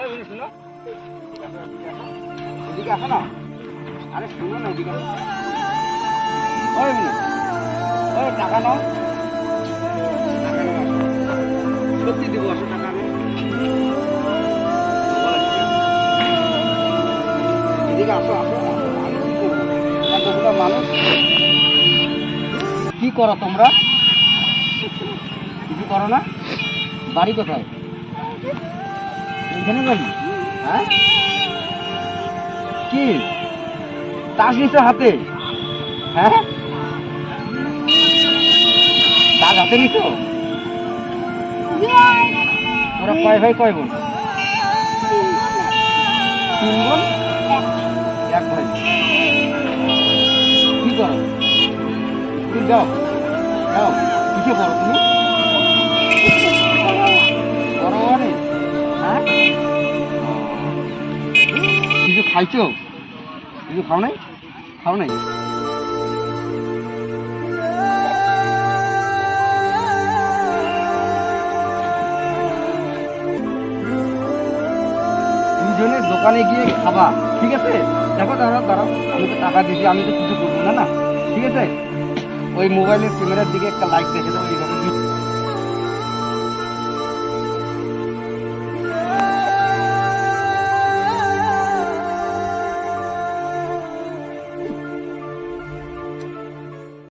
শুনো, এদিকে আসো না। আরে শুনো না, এদিকে আসো। ওই ওই টাকা নাও, টাকা নাও, সত্যি দিব, আসো টাকা নাও। এদিকে আসো, আসো, আসো। আমি কি করবো? এতগুলো মানুষ। কি করো তোমরা? কিছু করো না? বাড়ি কোথায়? এখানে বাড়ি? হ্যাঁ, কি তাস নিছো হাতে? হ্যাঁ, তাস হাতে নিছো? তোরা কয় ভাই কয় বোন? 3 বোন 1 ভাই। কি করো? স্কুল যাও? যাও। কিসে পড়ো তুমি? বড় মানে? হ্যাঁ, কিছু খাইছো? কিছু খাও নাই? খাও নাই? দুজনে দোকানে গিয়ে খাবা, ঠিক আছে? দেখো, দাঁড়াও দাঁড়াও, আমি তো টাকা দিয়েছি, আমি তো কিছু করবো না, না ঠিক আছে? ওই মোবাইলের ক্যামেরার দিকে একটা লাইক দেখে দাও, এইভাবে